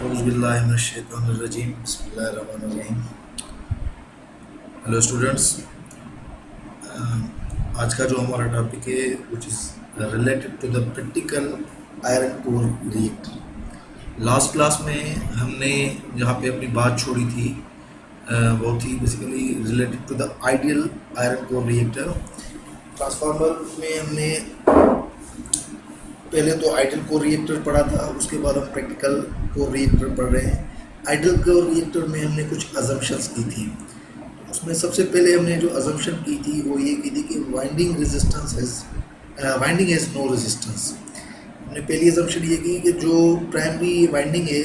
औज़ुबिल्लाहिमिनश्शैतानिर्रजीम बिस्मिल्लाहिर्रहमानिर्रहीम। Hello students, आज का जो हमारा टॉपिक है which is related to the practical iron core reactor. Last class में हमने जहाँ पे अपनी बात छोड़ी थी वो थी basically related to the ideal iron core reactor. Transformer में हमने पहले तो आइडियल कोर रिएक्टर पढ़ा था, उसके बाद हम प्रैक्टिकल कोर रिएक्टर पढ़ रहे हैं। आइडियल कोर रिएक्टर में हमने कुछ अजम्पशंस की थी। उसमें सबसे पहले हमने जो अजम्पशन की थी वो ये की थी कि वाइंडिंग हैज़ नो रेजिस्टेंस। हमने पहली अजम्पशन ये की कि जो प्राइमरी वाइंडिंग है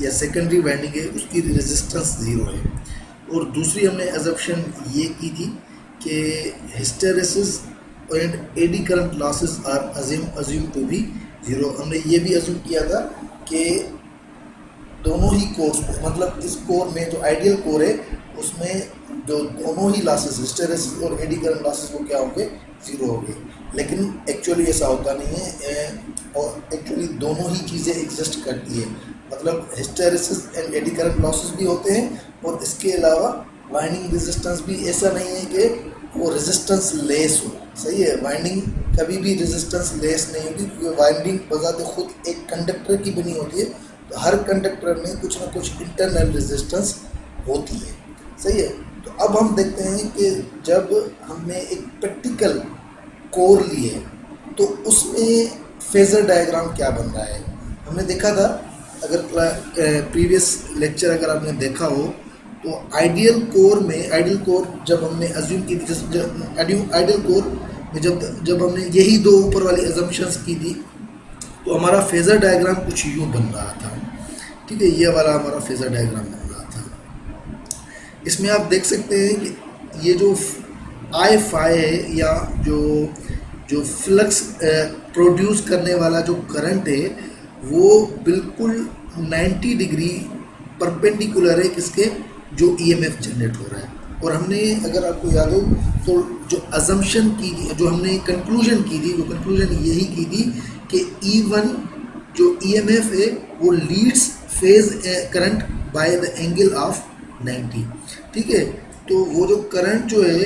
या सेकेंडरी वाइंडिंग है उसकी रेजिस्टेंस ज़ीरो है। और दूसरी हमने अजम्पशन ये की थी कि hysteresis and eddy current losses are assume to be zero. हमने ये भी अज्यूम किया था कि दोनों ही कोर्स में, मतलब इस कोर में जो आइडियल कोर है उसमें जो दोनों ही लॉसेस हिस्टेरेसिस और एडी करंट लॉसेस वो क्या होंगे, ज़ीरो होंगे। लेकिन एक्चुअली ऐसा होता नहीं है, और एक्चुअली दोनों ही चीज़ें एग्जिस्ट करती है। मतलब hysteresis and eddy current losses भी होते हैं और इसके अलावा वाइंडिंग रेजिस्टेंस भी ऐसा नहीं है कि वो रेजिस्टेंस लेस हो। सही है, वाइंडिंग कभी भी रेजिस्टेंस लेस नहीं होती, क्योंकि वाइंडिंग बजाते खुद एक कंडक्टर की बनी होती है, तो हर कंडक्टर में कुछ ना कुछ इंटरनल रेजिस्टेंस होती है। सही है, तो अब हम देखते हैं कि जब हमने एक प्रैक्टिकल कोर लिए तो उसमें फेजर डायग्राम क्या बन रहा है। हमने देखा था, अगर प्रीवियस लेक्चर अगर आपने देखा हो तो आइडियल कोर जब हमने अज्यूम की थी, आइडियल कोर में जब हमने यही दो ऊपर वाली अजम्पशंस की थी तो हमारा फेजर डायग्राम कुछ यूँ बन रहा था। ठीक है, ये वाला हमारा फेजर डायग्राम बन रहा था। इसमें आप देख सकते हैं कि ये जो आई फाई है या जो फ्लक्स प्रोड्यूस करने वाला जो करंट है वो बिल्कुल 90 डिग्री परपेंडिकुलर है किसके, जो ईएमएफ जनरेट हो रहा है। और हमने, अगर आपको याद हो तो जो अजम्पशन की थी, जो हमने कंक्लूजन की थी, वो कंक्लूजन यही की थी कि E1 जो ईएमएफ है वो leads phase current by the angle of 90। ठीक है, तो वो जो करंट जो है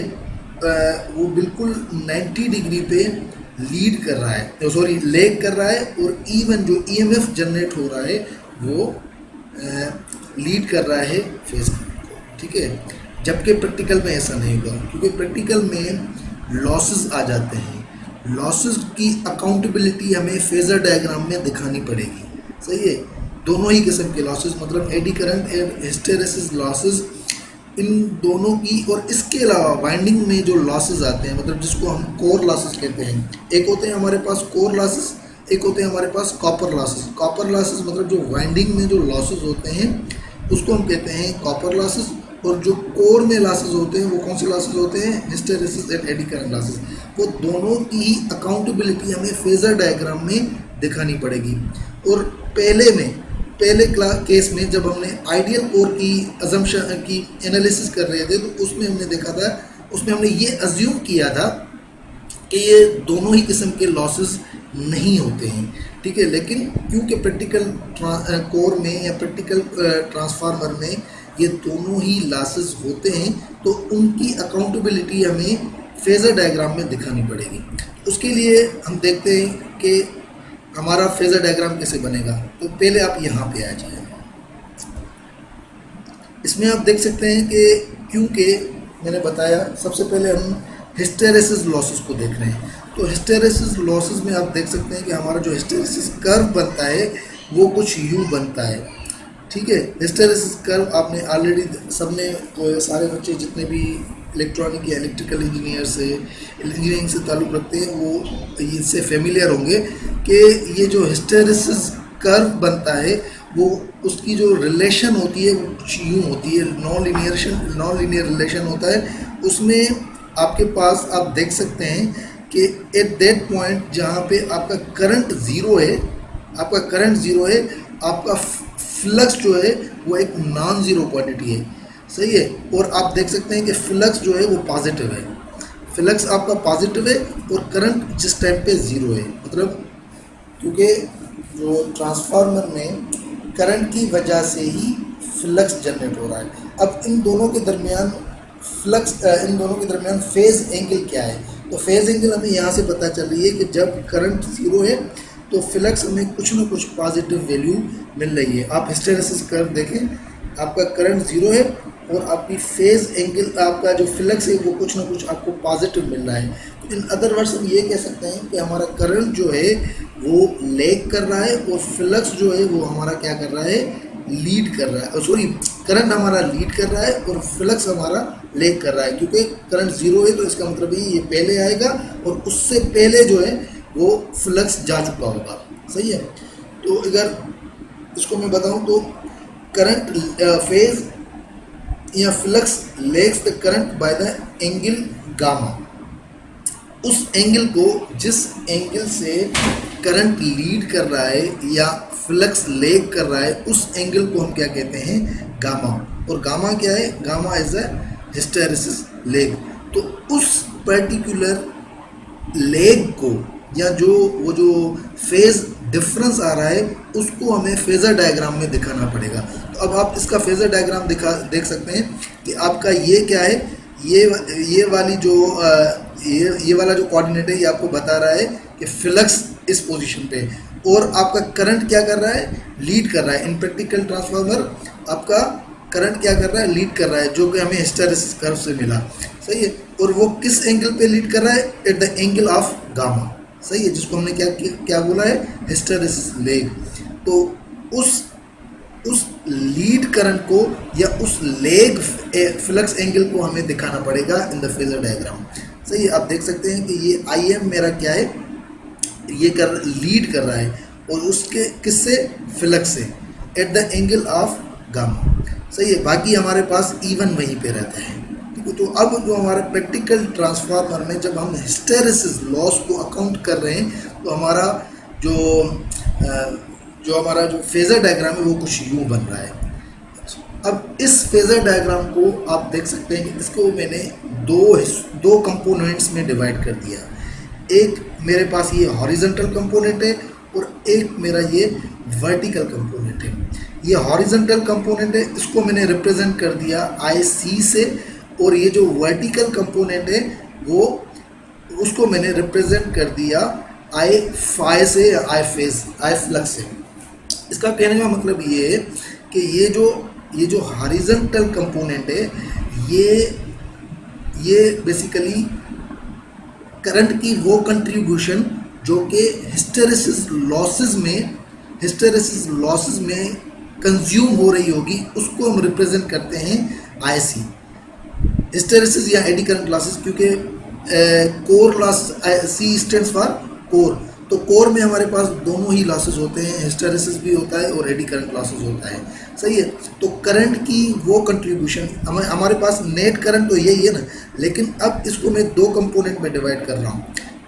वो बिल्कुल 90 डिग्री पे लीड कर रहा है, सॉरी लैग कर रहा है, और E1 जो ईएमएफ जनरेट हो रहा है वो लीड कर रहा है फेज करंट को। ठीक है, जबकि प्रैक्टिकल में ऐसा नहीं होगा, क्योंकि प्रैक्टिकल में लॉसेस आ जाते हैं। लॉसेस की अकाउंटेबिलिटी हमें फेजर डायग्राम में दिखानी पड़ेगी। सही है, दोनों ही किस्म के लॉसेस, मतलब eddy current and hysteresis losses, इन दोनों की। और इसके अलावा वाइंडिंग में जो लॉसेस आते हैं, मतलब जिसको हम कोर लॉसेस कहते हैं, एक होते हैं हमारे पास कोर लॉसेस, एक होते हैं हमारे पास कॉपर लॉसेस। कॉपर लॉसेस मतलब जो वाइंडिंग में जो लॉसेस होते हैं उसको हम कहते हैं कॉपर लॉसेस, और जो कोर में लॉसेस होते हैं वो कौन से लॉसेस होते हैं, hysteresis and eddy current losses. वो दोनों की ही अकाउंटेबिलिटी हमें फेजर डायग्राम में दिखानी पड़ेगी। और पहले केस में जब हमने आइडियल कोर की अजम्पशन की एनालिसिस कर रहे थे तो उसमें हमने देखा था, उसमें हमने ये अज्यूम किया था कि ये दोनों ही किस्म के लॉसेस नहीं होते हैं। ठीक है, लेकिन क्योंकि प्रैक्टिकल कोर में या प्रैक्टिकल ट्रांसफार्मर में ये दोनों ही लॉसेस होते हैं, तो उनकी अकाउंटेबिलिटी हमें फेजर डायग्राम में दिखानी पड़ेगी। उसके लिए हम देखते हैं कि हमारा फेजर डायग्राम कैसे बनेगा। तो पहले आप यहाँ पे आ जाइए। इसमें आप देख सकते हैं कि क्योंकि मैंने बताया सबसे पहले हम हिस्टेरेसिस लॉसेस को देख रहे हैं, तो हिस्टेरेसिस लॉसेस में आप देख सकते हैं कि हमारा जो हिस्टेरेसिस कर्व बनता है वो कुछ यूँ बनता है। ठीक है, हिस्टेरेसिस कर्व आपने ऑलरेडी सबने, सारे बच्चे जितने भी इलेक्ट्रॉनिक या इलेक्ट्रिकल इंजीनियरिंग से ताल्लुक़ रखते हैं वो इससे फेमिलियर होंगे कि ये जो हिस्टेरेसिस कर्व बनता है वो उसकी जो रिलेशन होती है वो कुछ यूँ होती है, नॉन लीनियर रिलेशन होता है। उसमें आपके पास आप देख सकते हैं कि एट दैट पॉइंट जहाँ पे आपका करंट ज़ीरो है, आपका फ्लक्स जो है वो एक नॉन ज़ीरो क्वांटिटी है। सही है, और आप देख सकते हैं कि फ्लक्स जो है वो पॉजिटिव है, फ्लक्स आपका पॉजिटिव है और करंट जिस टाइम पे ज़ीरो है। मतलब क्योंकि जो ट्रांसफार्मर में करंट की वजह से ही फ्लक्स जनरेट हो रहा है। अब इन दोनों के दरमियान इन दोनों के दरमियान फेज एंगल क्या है? तो फेज एंगल हमें यहाँ से पता चल रही है कि जब करंट जीरो है तो फ्लक्स हमें कुछ ना कुछ पॉजिटिव वैल्यू मिल रही है। आप हिस्टेरेसिस कर्व देखें, आपका करंट जीरो है और आपकी फेज एंगल, आपका जो फ्लक्स है वो कुछ ना कुछ आपको पॉजिटिव मिल रहा है। तो इन अदर वर्ड्स हम ये कह सकते हैं कि हमारा करंट जो है वो लैग कर रहा है और फ्लक्स जो है वो हमारा क्या कर रहा है, लीड कर रहा है। सॉरी, करंट हमारा लीड कर रहा है और फ्लक्स हमारा लैग कर रहा है, क्योंकि करंट जीरो है तो इसका मतलब ये पहले आएगा और उससे पहले जो है वो फ्लक्स जा चुका होगा। सही है। तो अगर इसको मैं बताऊं तो करंट फेज या flux lags the current by the angle gamma. उस एंगल को, जिस एंगल से करंट लीड कर रहा है या फ्लक्स लैग कर रहा है, उस एंगल को हम क्या कहते हैं, गामा। और गामा क्या है? Gamma is a hysteresis lag. तो उस पर्टिकुलर लैग को या वो जो फेज डिफरेंस आ रहा है उसको हमें फेजर डायग्राम में दिखाना पड़ेगा। तो अब आप इसका फेजर डायग्राम देख सकते हैं कि आपका ये क्या है, ये वाली जो ये वाला जो कोऑर्डिनेट है ये आपको बता रहा है कि फ्लक्स इस पोजीशन पे, और आपका करंट क्या कर रहा है, लीड कर रहा है। इन प्रैक्टिकल ट्रांसफार्मर आपका करंट क्या कर रहा है, लीड कर रहा है, जो कि हमें हिस्टेरेसिस कर्व से मिला। सही है। और वो किस एंगल पे लीड कर रहा है? At the angle of gamma. सही है, जिसको हमने क्या बोला है, हिस्टेरेसिस लैग। तो उस लीड करंट को या उस लैग फ्लक्स एंगल को हमें दिखाना पड़ेगा इन द फेजर डायग्राम। सही है। आप देख सकते हैं कि ये आई एम मेरा क्या है, ये लीड कर रहा है और उसके किससे, फ्लक्स से, at the angle of gamma. सही है। बाकी हमारे पास इवन वहीं पे रहता है। तो अब जो हमारे प्रैक्टिकल ट्रांसफार्मर में जब हम हिस्टेरेसिस लॉस को अकाउंट कर रहे हैं तो हमारा जो फेजर डायग्राम है वो कुछ यूँ बन रहा है। अब इस फेजर डायग्राम को आप देख सकते हैं कि इसको मैंने दो कंपोनेंट्स में डिवाइड कर दिया। एक मेरे पास ये हॉरिजॉन्टल कंपोनेंट है और एक मेरा ये वर्टिकल कंपोनेंट है। ये हॉरिजॉन्टल कंपोनेंट है, इसको मैंने रिप्रेजेंट कर दिया IC से, और ये जो वर्टिकल कंपोनेंट है वो उसको मैंने रिप्रेजेंट कर दिया I फाई से या I फ्लक्स से। इसका कहने का मतलब ये है कि ये जो हॉरिजॉन्टल कंपोनेंट है ये बेसिकली करंट की वो कंट्रीब्यूशन जो कि हिस्टेरेसिस लॉसेस में कंज्यूम हो रही होगी, उसको हम रिप्रेजेंट करते हैं IC, हिस्टेरेसिस या एडी करंट लॉसेस, क्योंकि core loss C stands for core. तो कोर में हमारे पास दोनों ही लॉसेस होते हैं, हिस्टेरेसिस भी होता है और एडी करंट लॉसेस होता है। सही है। तो करंट की वो कंट्रीब्यूशन हमारे पास नेट करंट तो यही है ना, लेकिन अब इसको मैं दो कंपोनेंट में डिवाइड कर रहा हूँ।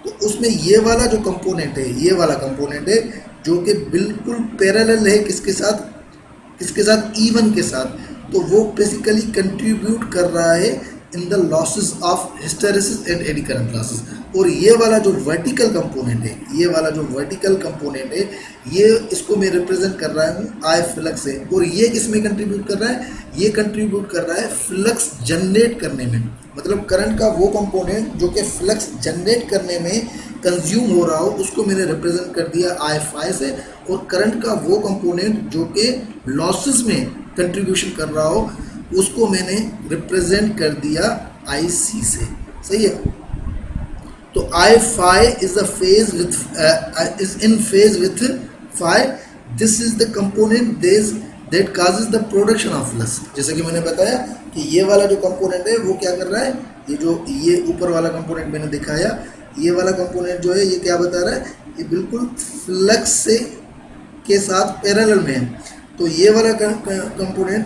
तो उसमें ये वाला जो कंपोनेंट है, ये वाला कंपोनेंट है जो कि बिल्कुल पैरेलल है किसके साथ, ईवन के साथ। तो वो बेसिकली कंट्रीब्यूट कर रहा है in the losses of hysteresis and eddy current losses. और ये वाला जो वर्टिकल कंपोनेंट है, ये इसको मैं रिप्रेजेंट कर रहा हूँ I फ्लक्स से। और ये किसमें कंट्रीब्यूट कर रहा है, ये कंट्रीब्यूट कर रहा है फ्लक्स जनरेट करने में। मतलब करंट का वो कंपोनेंट जो कि फ्लक्स जनरेट करने में कंज्यूम हो रहा हो, उसको मैंने रिप्रेजेंट कर दिया I फाई से। और करंट का वो कंपोनेंट जो कि लॉसेस में कंट्रीब्यूशन कर रहा हो, उसको मैंने रिप्रेजेंट कर दिया IC से। सही है। तो I phi is in phase with phi. This is the component that causes the production of flux. जैसे कि मैंने बताया कि ये वाला जो कंपोनेंट है वो क्या कर रहा है, ये ऊपर वाला कंपोनेंट मैंने दिखाया, ये वाला कंपोनेंट जो है ये क्या बता रहा है, ये बिल्कुल फ्लक्स से के साथ पैरेलल में है। तो ये वाला component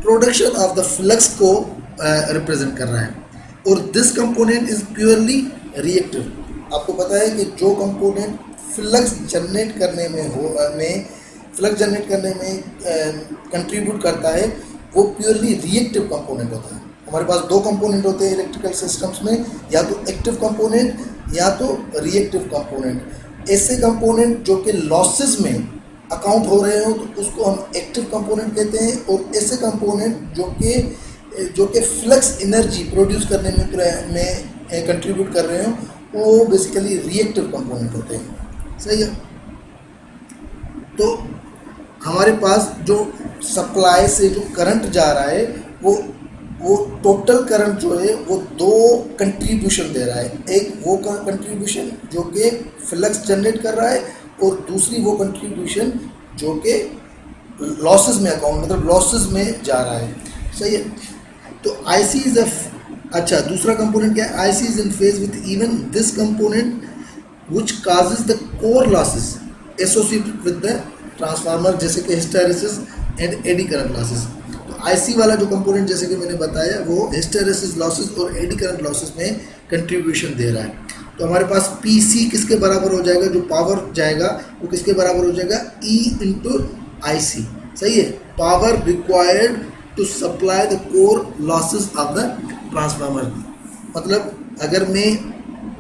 production of the flux को रिप्रेजेंट कर रहा है। और this component is purely reactive. आपको पता है कि जो कंपोनेंट फ्लक्स जनरेट करने में कंट्रीब्यूट करता है वो प्योरली रिएक्टिव कंपोनेंट होता है। हमारे पास दो कंपोनेंट होते हैं इलेक्ट्रिकल सिस्टम्स में, या तो एक्टिव कंपोनेंट या तो रिएक्टिव कंपोनेंट। ऐसे कंपोनेंट जो कि लॉसेस में अकाउंट हो रहे हो तो उसको हम एक्टिव कंपोनेंट कहते हैं, और ऐसे कंपोनेंट जो कि फ्लक्स एनर्जी प्रोड्यूस करने में कंट्रीब्यूट कर रहे हो वो बेसिकली रिएक्टिव कंपोनेंट होते हैं। सही है। तो हमारे पास जो सप्लाई से जो करंट जा रहा है वो टोटल करंट जो है वो दो कंट्रीब्यूशन दे रहा है। एक वो कंट्रीब्यूशन जो कि फ्लक्स जनरेट कर रहा है, और दूसरी वो कंट्रीब्यूशन जो कि लॉसेस में अकाउंट मतलब लॉसेस में जा रहा है। सही है। तो आईसी इज अच्छा दूसरा कंपोनेंट क्या है? IC is in phase with even this component which causes the core losses associated with the transformer, जैसे कि hysteresis and eddy current losses. तो आईसी वाला जो कंपोनेंट जैसे कि मैंने बताया वो हिस्टैरिसीस लॉसेस और एडी करंट लॉसेस में कंट्रीब्यूशन दे रहा है। तो हमारे पास पीसी किसके बराबर हो जाएगा? जो पावर जाएगा वो किसके बराबर हो जाएगा? E into I C. सही है। Power required to supply the core losses of the transformer. मतलब अगर मैं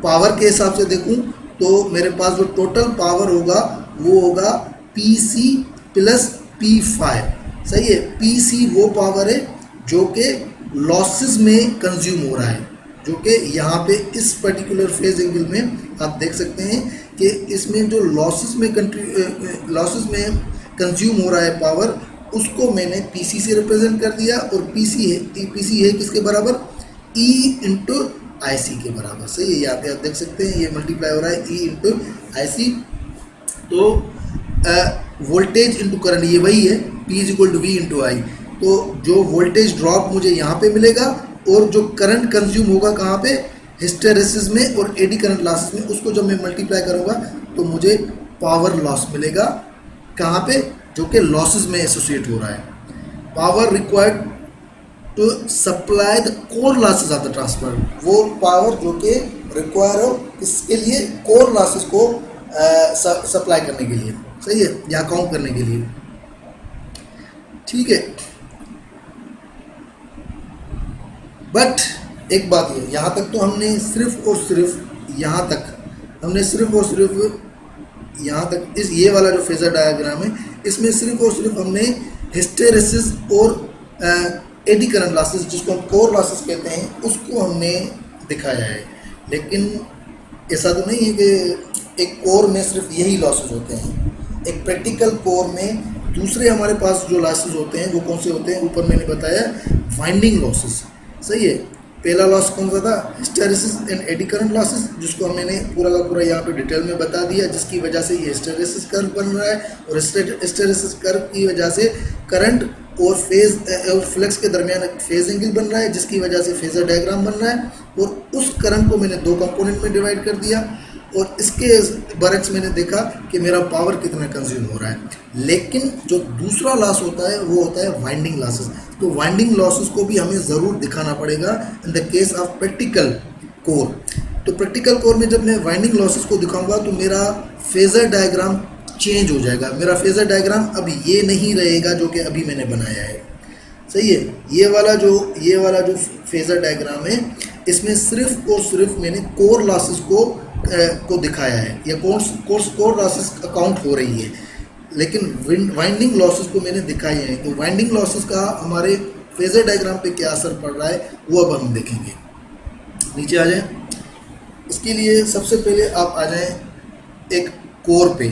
पावर के हिसाब से देखूं तो मेरे पास जो टोटल पावर होगा वो होगा पीसी प्लस P5। सही है। पीसी वो पावर है जो कि लॉसेस में कंज्यूम हो रहा है, जो कि यहाँ पे इस पर्टिकुलर फेज एंगल में आप देख सकते हैं कि इसमें जो लॉसेस में कंज्यूम हो रहा है पावर, उसको मैंने पीसी से रिप्रेजेंट कर दिया, और पीसी है किसके बराबर? ई इंटू आई सी के बराबर। सही है। यहाँ पे आप देख सकते हैं ये मल्टीप्लाई हो रहा है ई इंटू आई सी। तो वोल्टेज इंटू करंट ये वही है, P is equal to V into I. तो जो वोल्टेज ड्रॉप मुझे यहाँ पे मिलेगा और जो करंट कंज्यूम होगा कहाँ पे? हिस्टैरिसीस में और एडी करंट लॉसेस में, उसको जब मैं मल्टीप्लाई करूँगा तो मुझे पावर लॉस मिलेगा कहाँ पे? जो कि लॉसेस में एसोसिएट हो रहा है। Power required to supply the core losses of the transformer, वो पावर जो कि रिक्वायर हो इसके लिए कोर लॉसेस को सप्लाई करने के लिए। सही है। या काउंट करने के लिए। ठीक है। बट एक बात ये, यहाँ तक तो हमने सिर्फ और सिर्फ यहाँ तक इस ये वाला जो फेजर डायग्राम है इसमें सिर्फ और सिर्फ हमने हिस्टैरिसीस और एडी करंट लॉसेस, जिसको हम कोर लॉसेस कहते हैं, उसको हमने दिखाया है। लेकिन ऐसा तो नहीं है कि एक कोर में सिर्फ यही लॉसेस होते हैं। एक प्रैक्टिकल कोर में दूसरे हमारे पास जो लॉसेस होते हैं वो कौन से होते हैं? ऊपर मैंने बताया वाइंडिंग लॉसेस। सही है। पहला लॉस कौन सा था? Hysteresis and eddy current losses, जिसको मैंने पूरा का पूरा यहाँ पे डिटेल में बता दिया, जिसकी वजह से ये हिस्टैरिसीस कर्व बन रहा है, और हिस्टैरिसीस कर्व की वजह से करंट और फेज और फ्लक्स के दरमियान फेज एंगल बन रहा है, जिसकी वजह से फेजर डायग्राम बन रहा है। और उस करंट को मैंने दो कंपोनेंट में डिवाइड कर दिया, और इसके बरक्स मैंने देखा कि मेरा पावर कितना कंज्यूम हो रहा है। लेकिन जो दूसरा लॉस होता है वो होता है वाइंडिंग लॉसेस। तो वाइंडिंग लॉसेस को भी हमें ज़रूर दिखाना पड़ेगा in the case of practical core. तो प्रैक्टिकल कोर में जब मैं वाइंडिंग लॉसेस को दिखाऊंगा तो मेरा फेजर डायग्राम चेंज हो जाएगा। मेरा फेजर डायग्राम अब ये नहीं रहेगा जो कि अभी मैंने बनाया है। सही है। ये वाला जो फेजर डायग्राम है इसमें सिर्फ और सिर्फ मैंने कोर लॉसेस को दिखाया है, या कोर लॉसेस अकाउंट हो रही है, लेकिन वाइंडिंग लॉसेस को मैंने दिखाए हैं। तो वाइंडिंग लॉसेस का हमारे फेजर डायग्राम पे क्या असर पड़ रहा है वो अब हम देखेंगे। नीचे आ जाएं। इसके लिए सबसे पहले आप आ जाएं एक कोर पे,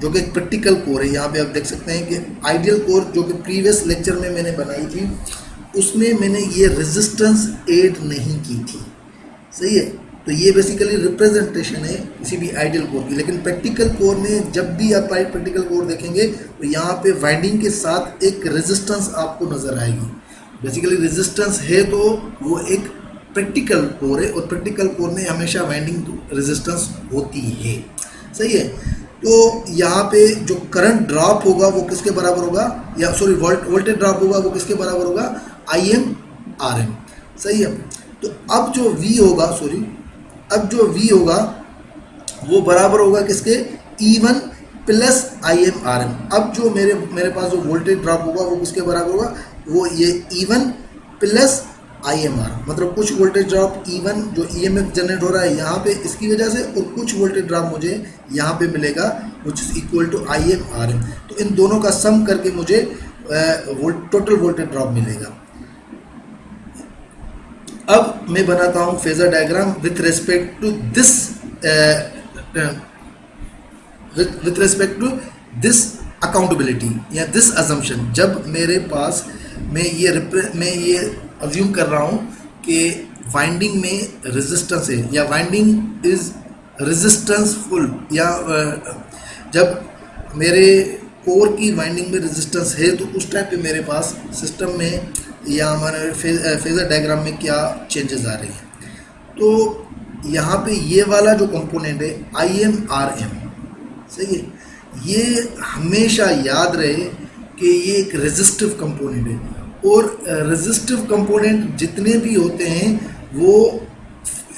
जो कि एक प्रैक्टिकल कोर है। यहाँ पे आप देख सकते हैं कि आइडियल कोर जो कि प्रीवियस लेक्चर में मैंने बनाई थी, उसमें मैंने ये रेजिस्टेंस ऐड नहीं की थी। सही है। तो ये बेसिकली रिप्रेजेंटेशन है किसी भी आइडियल कोर की। लेकिन प्रैक्टिकल कोर में जब भी आप प्रैक्टिकल कोर देखेंगे तो यहाँ पे वाइंडिंग के साथ एक रेजिस्टेंस आपको नज़र आएगी। बेसिकली रेजिस्टेंस है तो वो एक प्रैक्टिकल कोर है, और प्रैक्टिकल कोर में हमेशा वाइंडिंग रेजिस्टेंस होती है। सही है। तो यहाँ पे जो करंट ड्रॉप होगा वो किसके बराबर होगा, या सॉरी वोल्टेज ड्रॉप होगा वो किसके बराबर होगा? IM RM। सही है। तो अब जो V होगा वो बराबर होगा किसके? E1 plus IM RM। अब जो मेरे पास जो वोल्टेज ड्रॉप होगा वो किसके बराबर होगा? वो ये E1 प्लस IMR, मतलब कुछ वोल्टेज ड्रॉप E1 जो EMF जनरेट हो रहा है यहाँ पे इसकी वजह से, और कुछ वोल्टेज ड्रॉप मुझे यहाँ पे मिलेगा which is equal to IMRM। तो इन दोनों का सम करके मुझे टोटल वोल्टेज ड्रॉप मिलेगा। अब मैं बनाता हूँ phasor diagram with respect to this with respect to this accountability या दिस अजम्पशन। जब मेरे पास मैं ये अज्यूम कर रहा हूँ कि वाइंडिंग में रेजिस्टेंस है या वाइंडिंग इज रेजिस्टेंसफुल, या जब मेरे कोर की वाइंडिंग में रेजिस्टेंस है तो उस टाइम पे मेरे पास सिस्टम में या हमारे फेजर डायग्राम में क्या चेंजेस आ रही हैं। तो यहाँ पे ये वाला जो कंपोनेंट है IMRM, सही है, ये हमेशा याद रहे कि ये एक रेजिस्टिव कंपोनेंट है, और रेजिस्टिव कंपोनेंट जितने भी होते हैं वो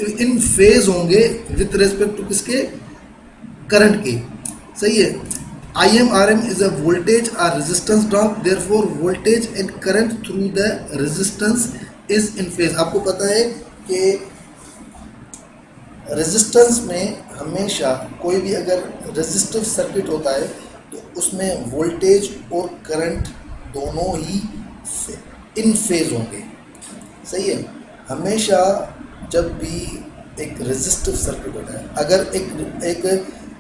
इन फेज होंगे विथ रेस्पेक्ट टू किसके, करंट के, सही है। IMRM is a voltage or resistance drop, therefore voltage and current through the resistance is in phase। आपको पता है कि रेजिस्टेंस में हमेशा कोई भी अगर रेजिस्टिव सर्किट होता है तो उसमें वोल्टेज और करंट दोनों ही इन फेज होंगे, सही है। हमेशा जब भी एक रेजिस्टिव सर्किट होता है, अगर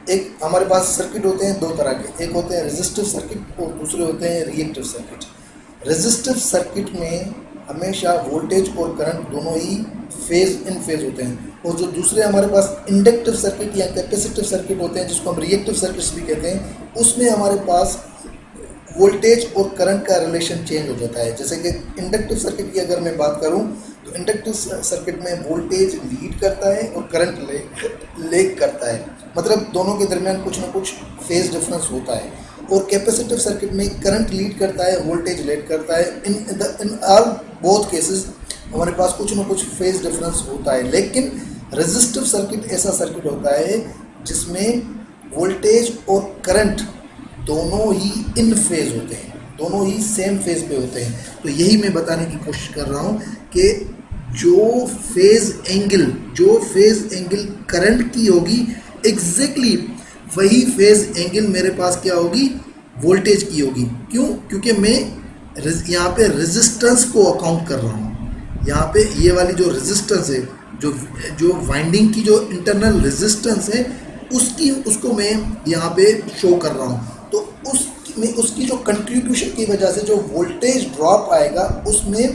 एक हमारे पास सर्किट होते हैं दो तरह के, एक होते हैं रेजिस्टिव सर्किट और दूसरे होते हैं रिएक्टिव सर्किट। रेजिस्टिव सर्किट में हमेशा वोल्टेज और करंट दोनों ही इन फेज होते हैं, और जो दूसरे हमारे पास इंडक्टिव सर्किट या कैपेसिटिव सर्किट होते हैं जिसको हम रिएक्टिव सर्किट्स भी कहते हैं, उसमें हमारे पास वोल्टेज और करंट का रिलेशन चेंज हो जाता है। जैसे कि इंडक्टिव सर्किट की अगर मैं बात करूं तो इंडक्टिव सर्किट में वोल्टेज लीड करता है और करंट लेग करता है, मतलब दोनों के दरमियान कुछ ना कुछ फेज डिफरेंस होता है। और कैपेसिटिव सर्किट में करंट लीड करता है, वोल्टेज लेग करता है। इन ऑल बोथ केसेस हमारे पास कुछ ना कुछ फेज डिफरेंस होता है। लेकिन रेजिस्टिव सर्किट ऐसा सर्किट होता है जिसमें वोल्टेज और करंट दोनों ही इन फेज होते हैं, दोनों ही सेम फेज पे होते हैं। तो यही मैं बताने की कोशिश कर रहा हूँ कि जो फेज एंगल करंट की होगी एग्जैक्टली वही फेज एंगल मेरे पास क्या होगी, वोल्टेज की होगी। क्यों? क्योंकि मैं यहाँ पे रेजिस्टेंस को अकाउंट कर रहा हूँ। यहाँ पे ये वाली जो रेजिस्टेंस है, जो वाइंडिंग की जो इंटरनल रेजिस्टेंस है उसको मैं यहाँ पे शो कर रहा हूँ। तो उसकी जो कंट्रीब्यूशन की वजह से जो वोल्टेज ड्रॉप आएगा उसमें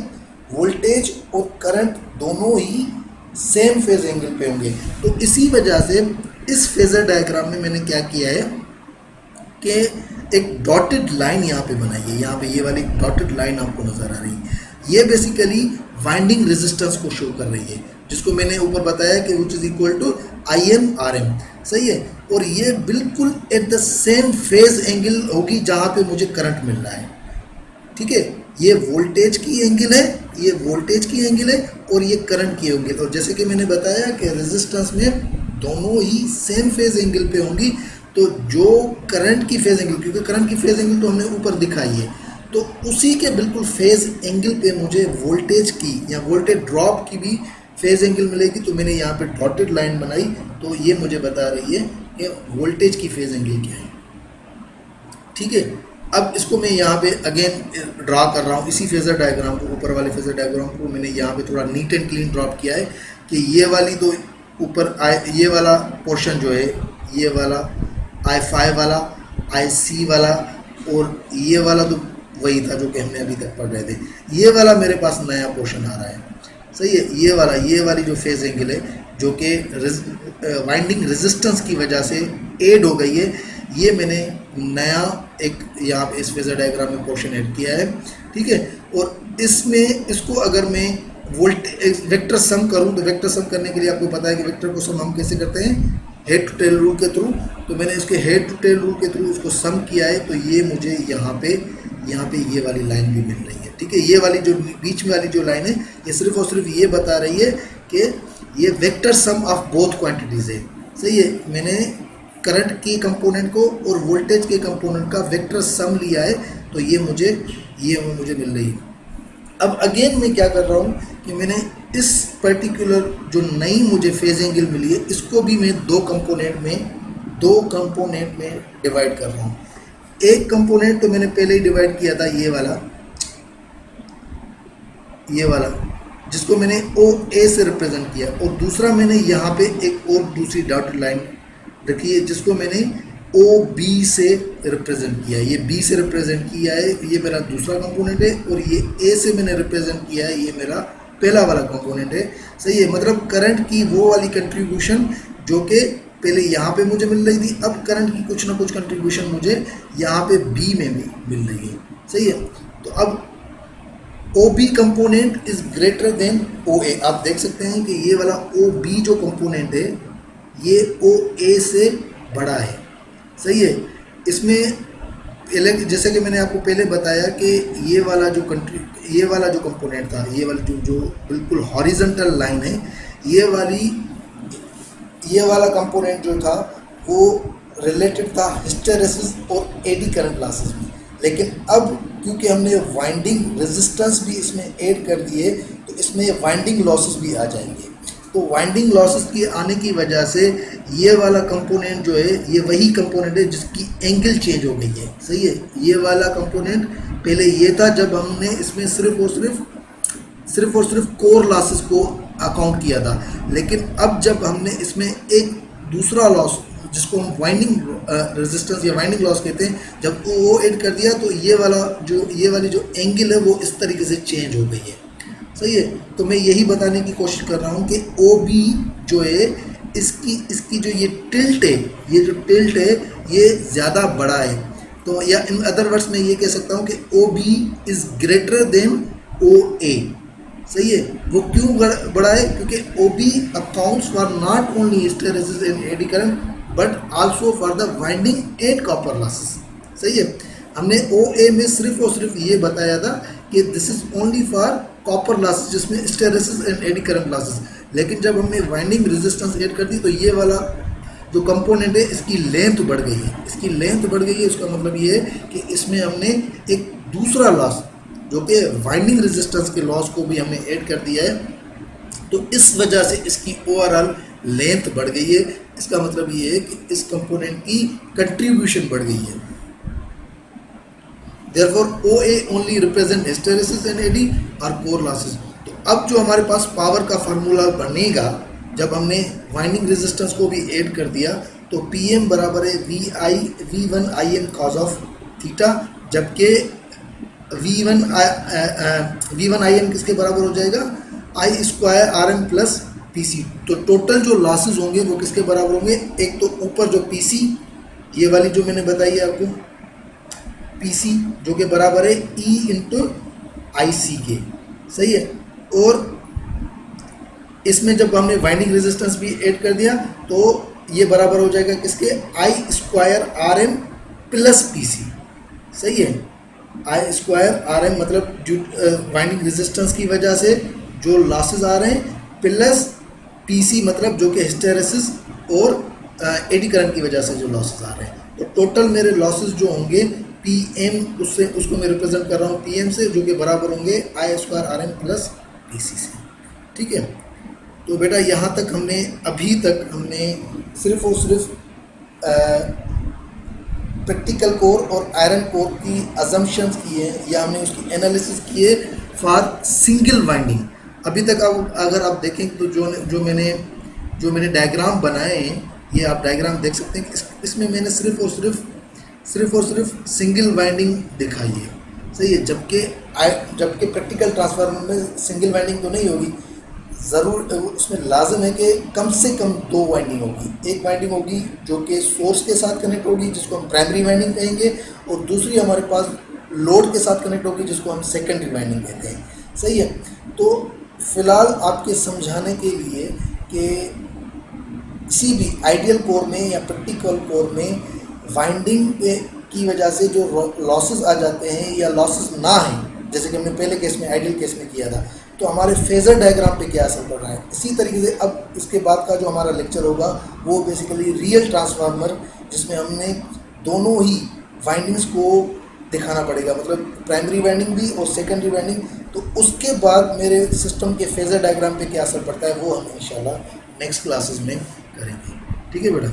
वोल्टेज और करंट दोनों ही सेम फेज एंगल पे होंगे। तो इसी वजह से इस फेजर डायग्राम में मैंने क्या किया है कि एक डॉटेड लाइन यहाँ पे बनाई है। यहाँ पे ये वाली डॉटेड लाइन आपको नज़र आ रही है, ये बेसिकली वाइंडिंग रेजिस्टेंस को शो कर रही है, जिसको मैंने ऊपर बताया कि which is equal to IMRM, सही है। और ये बिल्कुल at the same phase angle होगी जहाँ पे मुझे करंट मिल रहा है, ठीक है। ये वोल्टेज की एंगल है, ये वोल्टेज की एंगल है और ये करंट की एंगल। और जैसे कि मैंने बताया कि रेजिस्टेंस में दोनों ही सेम फेज एंगल पे होंगी, तो जो करंट की फेज एंगल, क्योंकि करंट की फेज एंगल तो हमने ऊपर दिखाई है, तो उसी के बिल्कुल फेज एंगल पे मुझे वोल्टेज की या वोल्टेज ड्रॉप की भी फेज एंगल मिलेगी। तो मैंने यहाँ पे डॉटेड लाइन बनाई, तो ये मुझे बता रही है कि वोल्टेज की फेज एंगल क्या है, ठीक है। अब इसको मैं यहाँ पे अगेन ड्रा कर रहा हूँ, इसी फेजर डायग्राम को, ऊपर वाले फेजर डायग्राम को मैंने यहाँ पे थोड़ा नीट एंड क्लीन ड्रॉप किया है कि ये वाली तो ऊपर ये वाला पोर्शन जो है, ये वाला I5 वाला, IC वाला, और ये वाला तो वही था जो कि हमने अभी तक पढ़ रहे थे। ये वाला मेरे पास नया पोर्शन आ रहा है, सही है। ये वाली जो फेज एंगल है जो कि वाइंडिंग रेजिस्टेंस की वजह से ऐड हो गई है, ये मैंने नया एक यहाँ पे इस फेजर डायग्राम में पोर्शन ऐड किया है, ठीक है। और इसमें इसको अगर मैं वेक्टर सम करूँ तो वेक्टर सम करने के लिए आपको पता है कि वेक्टर को सम हम कैसे करते हैं, हेड टू टेल रूल के थ्रू। तो मैंने इसके हेड टू टेल रूल के थ्रू इसको सम किया है, तो ये मुझे यहाँ पे ये वाली लाइन भी मिल रही है, ठीक है। ये वाली जो बीच में वाली जो लाइन है, ये सिर्फ और सिर्फ ये बता रही है कि ये vector sum of both quantities है, सही है। मैंने करंट के कंपोनेंट को और वोल्टेज के कंपोनेंट का वेक्टर सम लिया है, तो ये मुझे मिल रही है, अब अगेन मैं क्या कर रहा हूँ कि मैंने इस पर्टिकुलर जो नई मुझे फेज एंगल मिली है इसको भी मैं दो कंपोनेंट में डिवाइड कर रहा हूँ। एक कंपोनेंट तो मैंने पहले ही डिवाइड किया था, ये वाला जिसको मैंने ओ ए से रिप्रेजेंट किया, और दूसरा मैंने यहाँ पे एक और दूसरी डॉटेड लाइन रखी है जिसको मैंने ओ बी से रिप्रेजेंट किया है। ये बी से रिप्रेजेंट किया है, ये मेरा दूसरा कंपोनेंट है, और ये ए से मैंने रिप्रेजेंट किया है, ये मेरा पहला वाला कंपोनेंट है। सही है, मतलब करंट की वो वाली कंट्रीब्यूशन जो कि पहले यहाँ पे मुझे मिल रही थी, अब करंट की कुछ ना कुछ कंट्रीब्यूशन मुझे यहाँ पे बी में भी मिल रही है। सही है, तो अब O B component is greater than O A. आप देख सकते हैं कि ये वाला ओ बी जो कंपोनेंट है ये ओ ए से बड़ा है। सही है, इसमें जैसे कि मैंने आपको पहले बताया कि ये वाला जो कंपोनेंट था, ये वाली जो बिल्कुल हॉरिजॉन्टल लाइन है, ये वाला कंपोनेंट जो था वो रिलेटेड था हिस्टेरेसिस और एडी करंट लॉसेस में। लेकिन अब क्योंकि हमने वाइंडिंग रेजिस्टेंस भी इसमें ऐड कर दिए तो इसमें वाइंडिंग लॉसेस भी आ जाएंगे। तो वाइंडिंग लॉसेस की आने की वजह से ये वाला कंपोनेंट जो है ये वही कंपोनेंट है जिसकी एंगल चेंज हो गई है। सही है, ये वाला कंपोनेंट पहले ये था जब हमने इसमें सिर्फ और सिर्फ कोर लॉसेस को अकाउंट किया था, लेकिन अब जब हमने इसमें एक दूसरा लॉस जिसको हम वाइंडिंग रेजिस्टेंस या वाइंडिंग लॉस कहते हैं, जब वो ऐड कर दिया तो ये वाली जो एंगल है वो इस तरीके से चेंज हो गई है। सही है, तो मैं यही बताने की कोशिश कर रहा हूँ कि ओ बी जो है इसकी जो ये टिल्ट है ये ज़्यादा बड़ा है। तो या इन अदर वर्ड्स में ये कह सकता हूँ कि O B is greater than O A. सही है, वो क्यों बड़ा है? क्योंकि O B accounts for not only hysteresis and eddy current but also for the winding and copper losses. सही है, हमने ओ ए में सिर्फ और सिर्फ ये बताया था कि this is only for copper losses जिसमें hysteresis and eddy current losses, लेकिन जब हमने वाइंडिंग रेजिस्टेंस ऐड कर दी तो ये वाला जो कंपोनेंट है इसकी लेंथ बढ़ गई है। उसका मतलब ये है कि इसमें हमने एक दूसरा लॉस जो कि वाइंडिंग रेजिस्टेंस के लॉस को भी हमने ऐड कर दिया है, तो इस वजह से इसकी ओवरऑल लेंथ बढ़ गई है। इसका मतलब ये है कि इस कंपोनेंट की कंट्रीब्यूशन बढ़ गई है। Therefore, OA only represent hysteresis and AD और कोर लॉसेस। तो अब जो हमारे पास पावर का फार्मूला बनेगा जब हमने वाइंडिंग रेजिस्टेंस को भी ऐड कर दिया तो PM बराबर है V1 IM cos of theta, जबकि V1 IM किसके बराबर हो जाएगा? I square RM plus PC। तो टोटल जो लॉसेस होंगे वो किसके बराबर होंगे? एक तो ऊपर जो PC ये वाली जो मैंने बताई है आपको PC जो कि बराबर है E इंटू IC के। सही है, और इसमें जब हमने वाइंडिंग रेजिस्टेंस भी ऐड कर दिया तो ये बराबर हो जाएगा किसके? I square RM plus PC। सही है, I स्क्वायर RM मतलब जो वाइंडिंग रेजिस्टेंस की वजह से जो लॉसेस आ रहे हैं प्लस PC मतलब जो कि हिस्टेरेसिस और एडी करंट की वजह से जो लॉसेस आ रहे हैं। तो टोटल मेरे लॉसेस जो होंगे PM उसको मैं रिप्रेजेंट कर रहा हूँ PM से, जो कि बराबर होंगे I square RM plus PC से। ठीक है, तो बेटा यहाँ तक अभी तक हमने सिर्फ और सिर्फ प्रैक्टिकल कोर और आयरन कोर की अजम्पशंस की है या हमने उसकी एनालिसिस की है फॉर सिंगल वाइंडिंग। अभी तक अगर आप देखें तो जो मैंने डायग्राम बनाए हैं ये आप डायग्राम देख सकते हैं। इसमें मैंने सिर्फ और सिर्फ सिंगल वाइंडिंग दिखाई है। सही है, जबकि प्रैक्टिकल ट्रांसफार्मर में सिंगल वाइंडिंग तो नहीं होगी, ज़रूर उसमें लाजम है कि कम से कम दो वाइंडिंग होगी। एक वाइंडिंग होगी जो कि सोर्स के साथ कनेक्ट होगी जिसको हम प्राइमरी वाइंडिंग कहेंगे, और दूसरी हमारे पास लोड के साथ कनेक्ट होगी जिसको हम सेकेंडरी वाइंडिंग कहते हैं। सही है, तो फ़िलहाल आपके समझाने के लिए कि किसी भी आइडियल कोर में या प्रैक्टिकल कोर में वाइंडिंग की वजह से जो लॉसेस आ जाते हैं या लॉसेस ना हैं, जैसे कि हमने पहले केस में आइडियल केस में किया था, तो हमारे फेजर डायग्राम पे क्या असर पड़ रहा है। इसी तरीके से अब इसके बाद का जो हमारा लेक्चर होगा वो बेसिकली रियल ट्रांसफार्मर, जिसमें हमने दोनों ही वाइंडिंग्स को दिखाना पड़ेगा, मतलब प्राइमरी वाइंडिंग भी और सेकेंडरी वाइंडिंग। तो उसके बाद मेरे सिस्टम के फेजर डायग्राम पे क्या असर पड़ता है वो हम इंशाल्लाह नेक्स्ट क्लासेस में करेंगे। ठीक है बेटा।